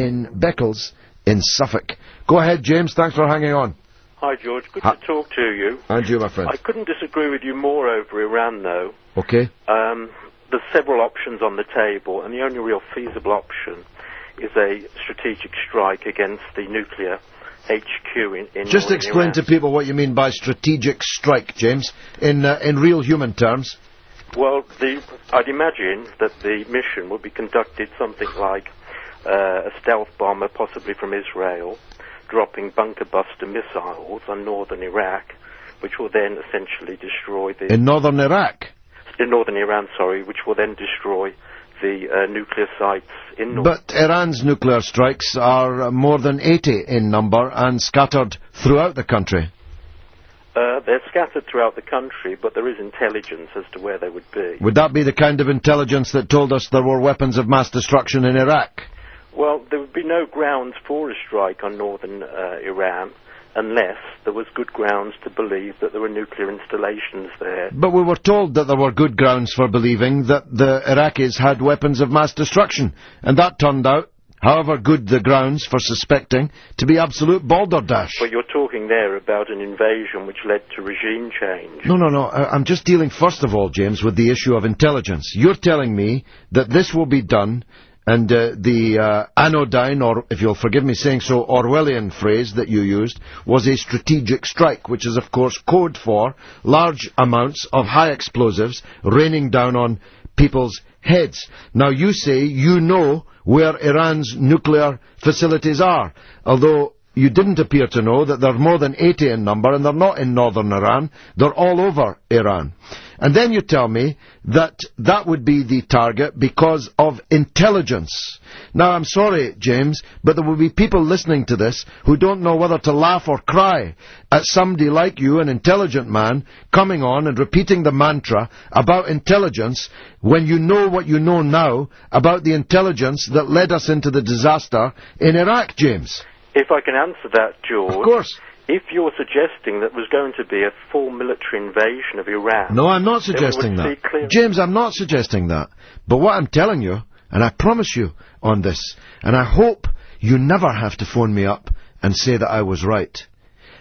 in Beccles in Suffolk. Go ahead, James. Thanks for hanging on. Hi, George. Good to talk to you. And you, my friend. I couldn't disagree with you more over Iran, though. Okay. There's several options on the table, and the only real feasible option is a strategic strike against the nuclear HQ in Just explain Iran. to people what you mean by strategic strike, James, in real human terms. Well, I'd imagine that the mission would be conducted something like a stealth bomber, possibly from Israel, dropping bunker buster missiles on northern Iraq, which will then essentially destroy the... In northern Iraq? In northern Iran, sorry, which will then destroy the nuclear sites in north. But Iran's nuclear strikes are more than 80 in number and scattered throughout the country. They're scattered throughout the country, but there is intelligence as to where they would be. Would that be the kind of intelligence that told us there were weapons of mass destruction in Iraq? Well, there would be no grounds for a strike on northern Iran unless there was good grounds to believe that there were nuclear installations there. But we were told that there were good grounds for believing that the Iraqis had weapons of mass destruction, and that turned out, however good the grounds for suspecting, to be absolute balderdash. But you're talking there about an invasion which led to regime change. No. I'm just dealing, first of all, James, with the issue of intelligence. You're telling me that this will be done, and the anodyne, or if you'll forgive me saying so, Orwellian phrase that you used, was a strategic strike, which is, of course, code for large amounts of high explosives raining down on people's heads. Now, you say you know where Iran's nuclear facilities are, although you didn't appear to know that they're more than 80 in number, and they're not in northern Iran, they're all over Iran. And then you tell me that that would be the target because of intelligence. Now, I'm sorry, James, but there will be people listening to this who don't know whether to laugh or cry at somebody like you, an intelligent man, coming on and repeating the mantra about intelligence when you know what you know now about the intelligence that led us into the disaster in Iraq, James. If I can answer that, George. Of course. If you're suggesting that there's going to be a full military invasion of Iran... No, I'm not suggesting that. James, I'm not suggesting that. But what I'm telling you, and I promise you on this, and I hope you never have to phone me up and say that I was right.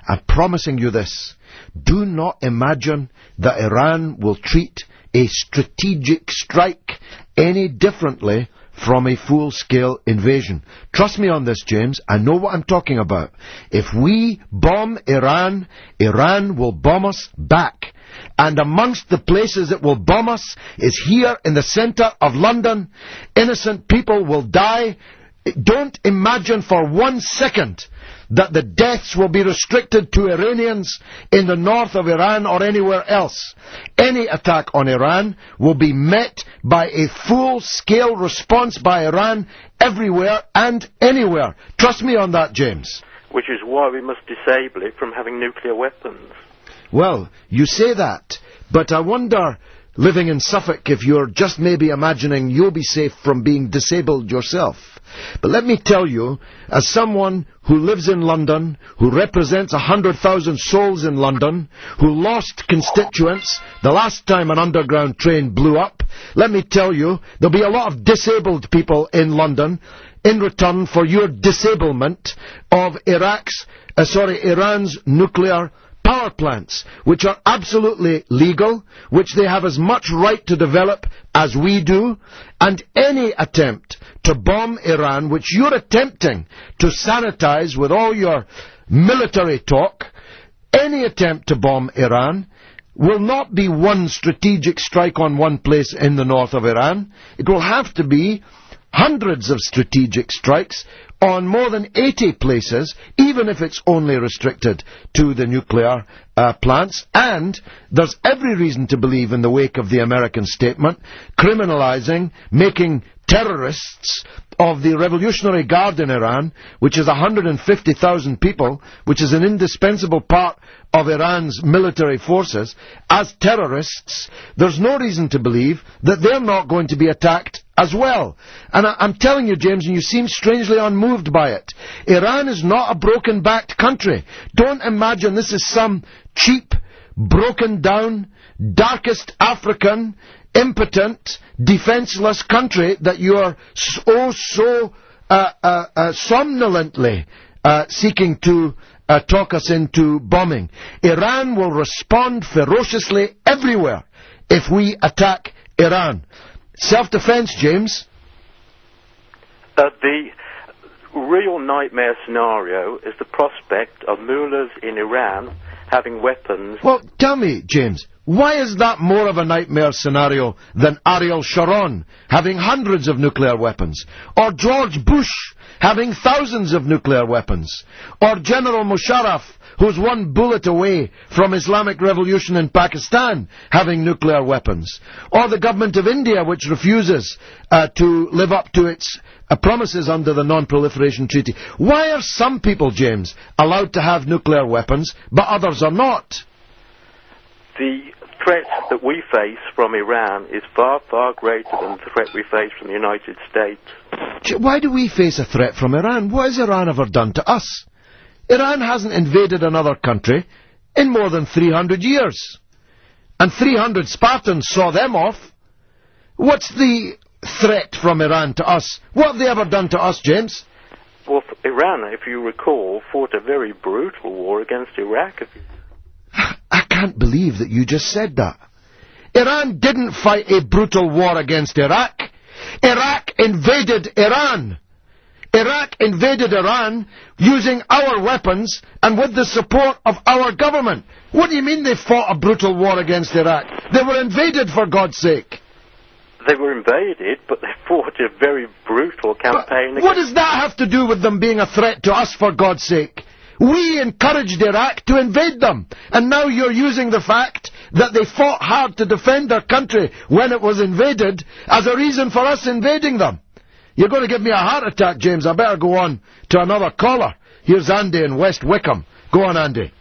I'm promising you this. Do not imagine that Iran will treat a strategic strike any differently from a full-scale invasion. Trust me on this, James. I know what I'm talking about. If we bomb Iran, Iran will bomb us back. And amongst the places it will bomb us is here in the centre of London. Innocent people will die. Don't imagine for 1 second that the deaths will be restricted to Iranians in the north of Iran or anywhere else. Any attack on Iran will be met by a full-scale response by Iran everywhere and anywhere. Trust me on that, James. Which is why we must disable it from having nuclear weapons. Well, you say that, but I wonder, living in Suffolk, if you're just maybe imagining you'll be safe from being disabled yourself. But let me tell you, as someone who lives in London, who represents 100,000 souls in London, who lost constituents the last time an underground train blew up, let me tell you, there'll be a lot of disabled people in London in return for your disablement of Iran's nuclear power plants, which are absolutely legal, which they have as much right to develop as we do, and any attempt to bomb Iran, which you're attempting to sanitize with all your military talk, any attempt to bomb Iran will not be one strategic strike on one place in the north of Iran. It will have to be hundreds of strategic strikes on more than 80 places, even if it's only restricted to the nuclear plants. And there's every reason to believe, in the wake of the American statement, criminalizing, making terrorists of the Revolutionary Guard in Iran, which is 150,000 people, which is an indispensable part of Iran's military forces, as terrorists. There's no reason to believe that they're not going to be attacked as well. And I'm telling you, James, and you seem strangely unmoved by it, Iran is not a broken-backed country. Don't imagine this is some cheap, broken-down, darkest African, impotent, defenseless country that you are so somnolently seeking to talk us into bombing. Iran will respond ferociously everywhere if we attack Iran. Self-defense, James? The real nightmare scenario is the prospect of mullahs in Iran having weapons. Well, tell me, James, why is that more of a nightmare scenario than Ariel Sharon having hundreds of nuclear weapons? Or George Bush having thousands of nuclear weapons? Or General Musharraf, who's one bullet away from Islamic revolution in Pakistan, having nuclear weapons? Or the government of India, which refuses to live up to its promises under the Non-Proliferation Treaty? Why are some people, James, allowed to have nuclear weapons, but others are not? The threat that we face from Iran is far, far greater than the threat we face from the United States. Why do we face a threat from Iran? What has Iran ever done to us? Iran hasn't invaded another country in more than 300 years. And 300 Spartans saw them off. What's the threat from Iran to us? What have they ever done to us, James? Well, Iran, if you recall, fought a very brutal war against Iraq. I can't believe that you just said that. Iran didn't fight a brutal war against Iraq. Iraq invaded Iran. Iraq invaded Iran using our weapons and with the support of our government. What do you mean they fought a brutal war against Iraq? They were invaded, for God's sake. They were invaded, but they fought a very brutal campaign. What does that have to do with them being a threat to us, for God's sake? We encouraged Iraq to invade them, and now you're using the fact that they fought hard to defend their country when it was invaded as a reason for us invading them. You're going to give me a heart attack, James. I better go on to another caller. Here's Andy in West Wickham. Go on, Andy.